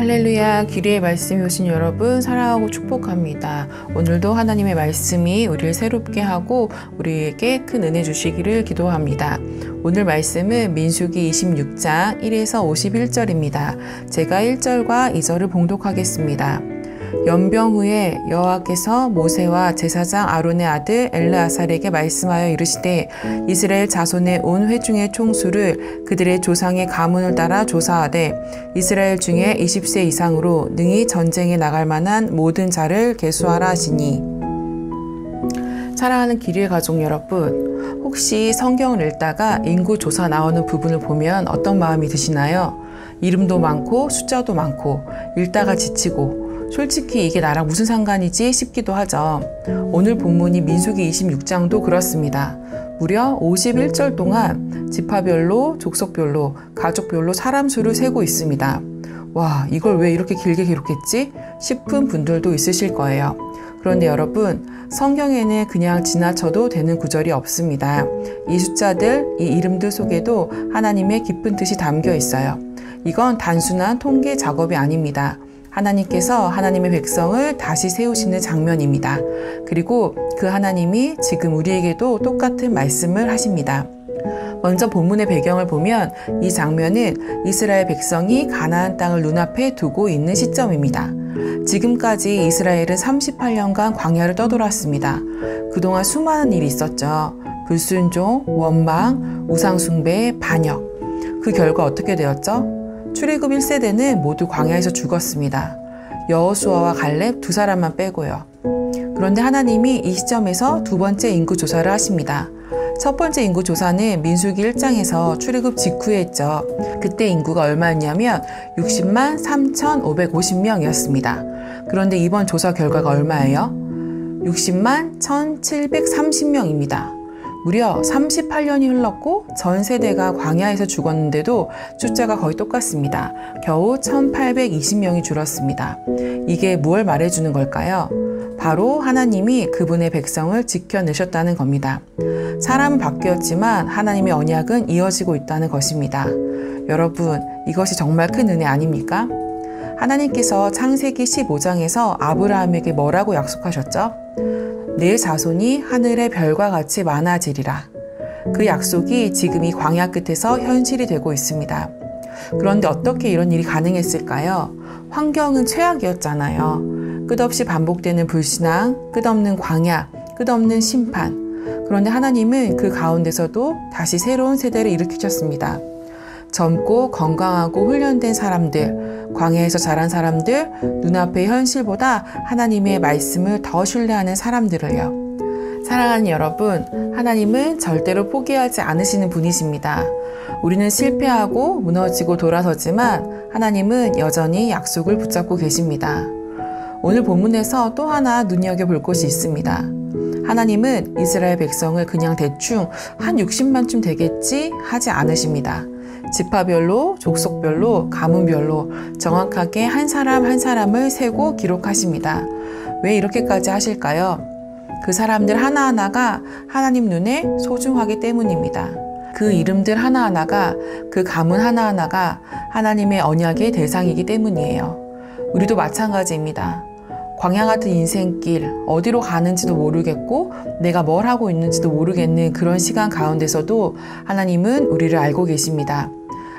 할렐루야, 기리의 말씀이 오신 여러분 사랑하고 축복합니다. 오늘도 하나님의 말씀이 우리를 새롭게 하고 우리에게 큰 은혜 주시기를 기도합니다. 오늘 말씀은 민수기 26장 1에서 51절입니다. 제가 1절과 2절을 봉독하겠습니다. 연병 후에 여호와께서 모세와 제사장 아론의 아들 엘르아살에게 말씀하여 이르시되 이스라엘 자손의 온 회중의 총수를 그들의 조상의 가문을 따라 조사하되 이스라엘 중에 20세 이상으로 능히 전쟁에 나갈 만한 모든 자를 계수하라 하시니. 사랑하는 기리의 가족 여러분, 혹시 성경을 읽다가 인구 조사 나오는 부분을 보면 어떤 마음이 드시나요? 이름도 많고 숫자도 많고 읽다가 지치고 솔직히 이게 나랑 무슨 상관이지 싶기도 하죠. 오늘 본문이 민수기 26장도 그렇습니다. 무려 51절 동안 지파별로, 족속별로, 가족별로 사람 수를 세고 있습니다. 와, 이걸 왜 이렇게 길게 기록했지? 싶은 분들도 있으실 거예요. 그런데 여러분, 성경에는 그냥 지나쳐도 되는 구절이 없습니다. 이 숫자들, 이 이름들 속에도 하나님의 깊은 뜻이 담겨 있어요. 이건 단순한 통계 작업이 아닙니다. 하나님께서 하나님의 백성을 다시 세우시는 장면입니다. 그리고 그 하나님이 지금 우리에게도 똑같은 말씀을 하십니다. 먼저 본문의 배경을 보면 이 장면은 이스라엘 백성이 가나안 땅을 눈앞에 두고 있는 시점입니다. 지금까지 이스라엘은 38년간 광야를 떠돌았습니다. 그동안 수많은 일이 있었죠. 불순종, 원망, 우상숭배, 반역. 그 결과 어떻게 되었죠? 출애굽 1세대는 모두 광야에서 죽었습니다. 여호수아와 갈렙 두 사람만 빼고요. 그런데 하나님이 이 시점에서 두 번째 인구 조사를 하십니다. 첫 번째 인구 조사는 민수기 1장에서 출애굽 직후에 했죠. 그때 인구가 얼마였냐면 60만 3,550명이었습니다. 그런데 이번 조사 결과가 얼마예요? 60만 1,730명입니다. 무려 38년이 흘렀고 전 세대가 광야에서 죽었는데도 숫자가 거의 똑같습니다. 겨우 1,820명이 줄었습니다. 이게 무엇을 말해주는 걸까요? 바로 하나님이 그분의 백성을 지켜내셨다는 겁니다. 사람은 바뀌었지만 하나님의 언약은 이어지고 있다는 것입니다. 여러분, 이것이 정말 큰 은혜 아닙니까? 하나님께서 창세기 15장에서 아브라함에게 뭐라고 약속하셨죠? 내 자손이 하늘의 별과 같이 많아지리라. 그 약속이 지금 이 광야 끝에서 현실이 되고 있습니다. 그런데 어떻게 이런 일이 가능했을까요? 환경은 최악이었잖아요. 끝없이 반복되는 불신앙, 끝없는 광야, 끝없는 심판. 그런데 하나님은 그 가운데서도 다시 새로운 세대를 일으키셨습니다. 젊고 건강하고 훈련된 사람들, 광야에서 자란 사람들, 눈앞의 현실보다 하나님의 말씀을 더 신뢰하는 사람들을요. 사랑하는 여러분, 하나님은 절대로 포기하지 않으시는 분이십니다. 우리는 실패하고 무너지고 돌아서지만 하나님은 여전히 약속을 붙잡고 계십니다. 오늘 본문에서 또 하나 눈여겨볼 곳이 있습니다. 하나님은 이스라엘 백성을 그냥 대충 한 60만쯤 되겠지 하지 않으십니다. 지파별로, 족속별로, 가문별로 정확하게 한 사람 한 사람을 세고 기록하십니다. 왜 이렇게까지 하실까요? 그 사람들 하나하나가 하나님 눈에 소중하기 때문입니다. 그 이름들 하나하나가, 그 가문 하나하나가 하나님의 언약의 대상이기 때문이에요. 우리도 마찬가지입니다. 광야 같은 인생길, 어디로 가는지도 모르겠고 내가 뭘 하고 있는지도 모르겠는 그런 시간 가운데서도 하나님은 우리를 알고 계십니다.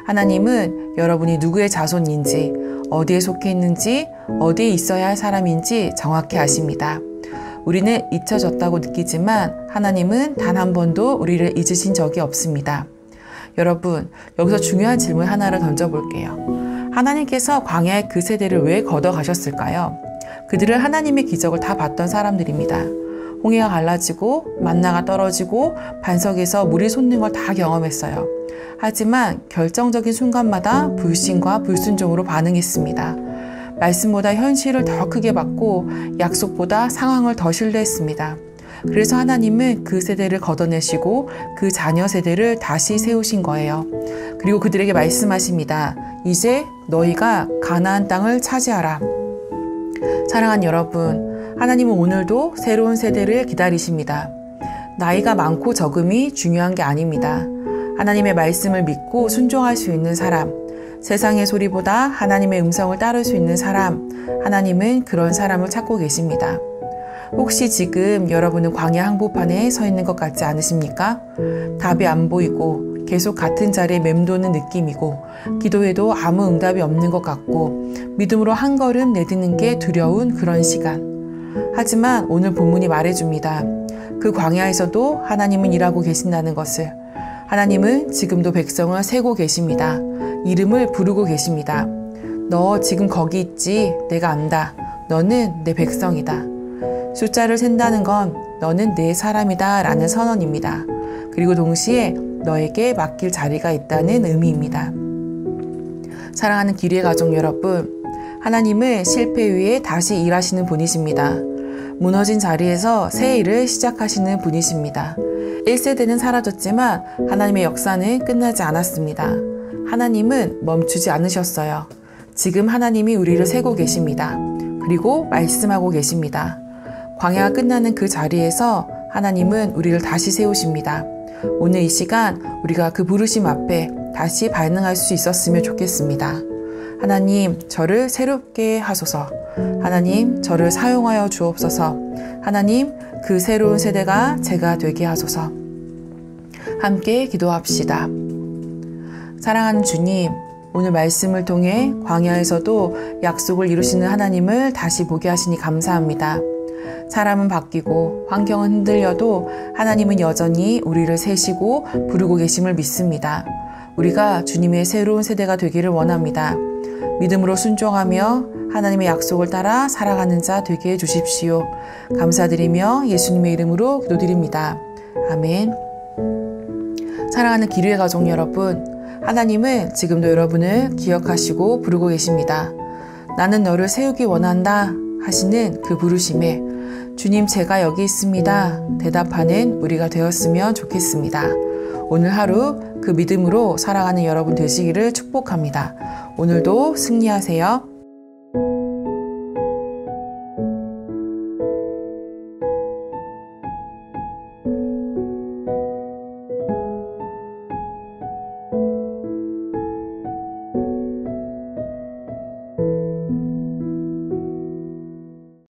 하나님은 여러분이 누구의 자손인지, 어디에 속해 있는지, 어디에 있어야 할 사람인지 정확히 아십니다. 우리는 잊혀졌다고 느끼지만 하나님은 단 한 번도 우리를 잊으신 적이 없습니다. 여러분, 여기서 중요한 질문 하나를 던져볼게요. 하나님께서 광야의 그 세대를 왜 걷어가셨을까요? 그들은 하나님의 기적을 다 봤던 사람들입니다. 홍해가 갈라지고 만나가 떨어지고 반석에서 물이 솟는 걸 다 경험했어요. 하지만 결정적인 순간마다 불신과 불순종으로 반응했습니다. 말씀보다 현실을 더 크게 받고 약속보다 상황을 더 신뢰했습니다. 그래서 하나님은 그 세대를 걷어내시고 그 자녀 세대를 다시 세우신 거예요. 그리고 그들에게 말씀하십니다. 이제 너희가 가나안 땅을 차지하라. 사랑하는 여러분, 하나님은 오늘도 새로운 세대를 기다리십니다. 나이가 많고 적음이 중요한 게 아닙니다. 하나님의 말씀을 믿고 순종할 수 있는 사람, 세상의 소리보다 하나님의 음성을 따를 수 있는 사람, 하나님은 그런 사람을 찾고 계십니다. 혹시 지금 여러분은 광야 한복판에 서 있는 것 같지 않으십니까? 답이 안 보이고 계속 같은 자리에 맴도는 느낌이고 기도해도 아무 응답이 없는 것 같고 믿음으로 한 걸음 내딛는 게 두려운 그런 시간. 하지만 오늘 본문이 말해줍니다. 그 광야에서도 하나님은 일하고 계신다는 것을. 하나님은 지금도 백성을 세고 계십니다. 이름을 부르고 계십니다. 너 지금 거기 있지? 내가 안다. 너는 내 백성이다. 숫자를 센다는 건 너는 내 사람이다 라는 선언입니다. 그리고 동시에 너에게 맡길 자리가 있다는 의미입니다. 사랑하는 기리의 가족 여러분, 하나님은 실패 위에 다시 일하시는 분이십니다. 무너진 자리에서 새 일을 시작하시는 분이십니다. 1세대는 사라졌지만 하나님의 역사는 끝나지 않았습니다. 하나님은 멈추지 않으셨어요. 지금 하나님이 우리를 세고 계십니다. 그리고 말씀하고 계십니다. 광야가 끝나는 그 자리에서 하나님은 우리를 다시 세우십니다. 오늘 이 시간 우리가 그 부르심 앞에 다시 반응할 수 있었으면 좋겠습니다. 하나님, 저를 새롭게 하소서. 하나님, 저를 사용하여 주옵소서. 하나님, 그 새로운 세대가 제가 되게 하소서. 함께 기도합시다. 사랑하는 주님, 오늘 말씀을 통해 광야에서도 약속을 이루시는 하나님을 다시 보게 하시니 감사합니다. 사람은 바뀌고 환경은 흔들려도 하나님은 여전히 우리를 세시고 부르고 계심을 믿습니다. 우리가 주님의 새로운 세대가 되기를 원합니다. 믿음으로 순종하며 하나님의 약속을 따라 살아가는 자 되게 해주십시오. 감사드리며 예수님의 이름으로 기도드립니다. 아멘. 사랑하는 기류의 가족 여러분, 하나님은 지금도 여러분을 기억하시고 부르고 계십니다. 나는 너를 세우기 원한다 하시는 그 부르심에 주님, 제가 여기 있습니다 대답하는 우리가 되었으면 좋겠습니다. 오늘 하루 그 믿음으로 살아가는 여러분 되시기를 축복합니다. 오늘도 승리하세요.